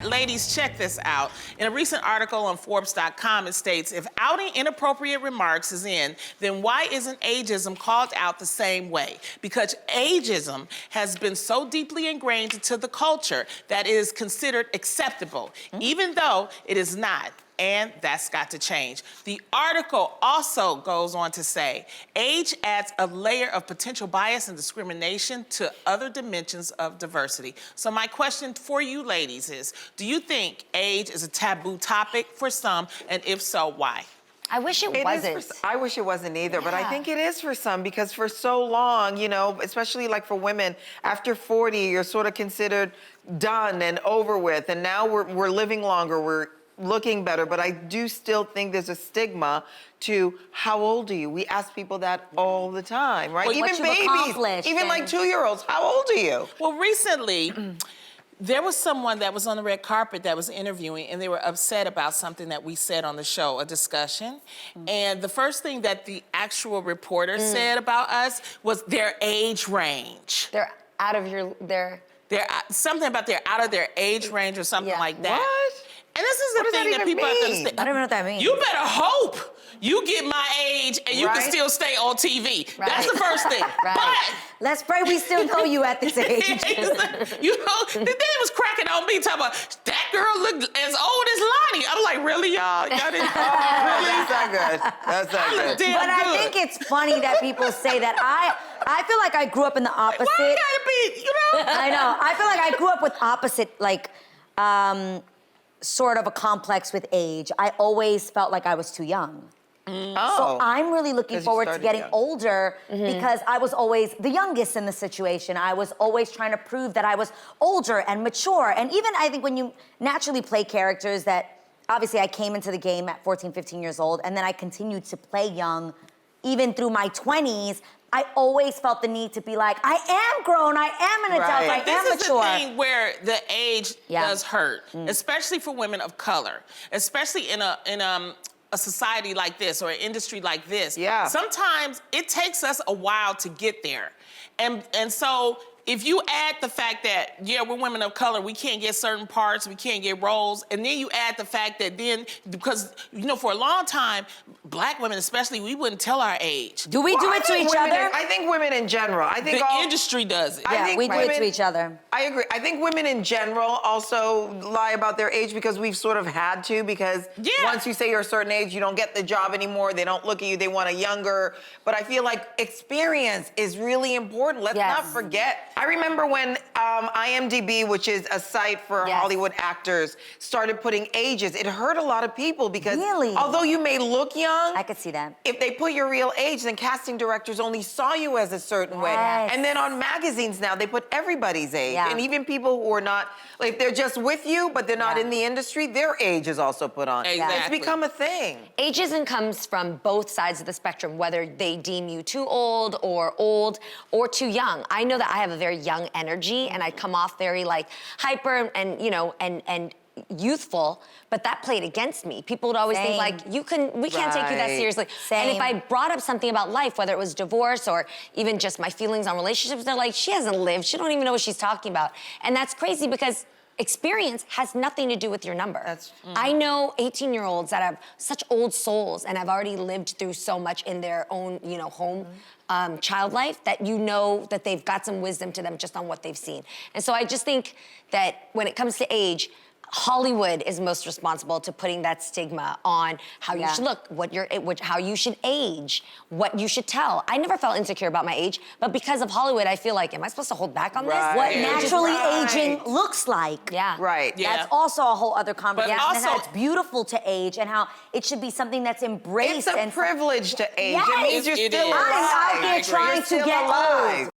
Ladies, check this out. In a recent article on Forbes.com, it states, if outing inappropriate remarks is in, then why isn't ageism called out the same way? Because ageism has been so deeply ingrained into the culture that it is considered acceptable, even though it is not. And that's got to change. The article also goes on to say, age adds a layer of potential bias and discrimination to other dimensions of diversity. So my question for you ladies is, do you think age is a taboo topic for some, and if so, why? I wish it wasn't. I wish it wasn't either, but I think it is for some, because for so long, you know, especially like for women, after 40, you're sort of considered done and over with, and now we're living longer, we're looking better, but I do still think there's a stigma to how old are you? We ask people that all the time, right? Well, even babies, even like 2-year-olds, how old are you? Well, recently, there was someone that was on the red carpet that was interviewing, and they were upset about something that we said on the show, a discussion. And the first thing that the actual reporter said about us was their age range. They're out of Something about they're out of their age range or something like that. What? And this is the thing that people have to understand. I don't know what that means. You better hope you get my age and you can still stay on TV. Right. That's the first thing. But let's pray we still know you at this age. you know, the day was cracking on me talking about that girl looked as old as Lonnie. I'm like, really, y'all? Y'all didn't really? That's not good. That's not good. But I think it's funny that people say that. I feel like I grew up in the opposite. Why it gotta be, you know? I know. I feel like I grew up with opposite, like, sort of a complex with age. I always felt like I was too young. So I'm really looking forward to getting older because I was always the youngest in the situation. I was always trying to prove that I was older and mature. And even I think when you naturally play characters that, obviously I came into the game at 14, 15 years old, and then I continued to play young even through my 20s, I always felt the need to be like, I am grown, I am an adult, I am mature. This is the thing where the age does hurt, especially for women of color, especially in a society like this or an industry like this. Sometimes it takes us a while to get there. And so if you add the fact that, yeah, we're women of color, we can't get certain parts, we can't get roles, and then you add the fact that then, because, you know, for a long time, Black women especially, we wouldn't tell our age. Do we do it to each other? I think women in general. I think the industry does it. Yeah, we do it to each other. I agree. I think women in general also lie about their age because we've sort of had to, because once you say you're a certain age, you don't get the job anymore, they don't look at you, they want a younger. But I feel like experience is really important. Let's not forget. I remember when IMDb, which is a site for Hollywood actors, started putting ages. It hurt a lot of people because although you may look young, I could see that. If they put your real age, then casting directors only saw you as a certain way. And then on magazines now, they put everybody's age. And even people who are not, like they're just with you, but they're not in the industry, their age is also put on. It's become a thing. Ageism comes from both sides of the spectrum, whether they deem you too old or too young. I know that I have a very young energy and I come off very like hyper and you know, and youthful, but that played against me. People would always think like, we can't take you that seriously. And if I brought up something about life, whether it was divorce or even just my feelings on relationships, they're like, she hasn't lived, she don't even know what she's talking about. And that's crazy because experience has nothing to do with your number. I know 18-year-olds that have such old souls and have already lived through so much in their own, you know, home child life that you know that they've got some wisdom to them just on what they've seen. And so I just think that when it comes to age, Hollywood is most responsible to putting that stigma on how you should look, how you should age, what you should tell. I never felt insecure about my age, but because of Hollywood, I feel like, am I supposed to hold back on this? What naturally aging looks like. That's also a whole other conversation. And how it's beautiful to age and how it should be something that's embraced. It's a privilege to age. Yes. It means you're still alive. I'm out there trying to get old.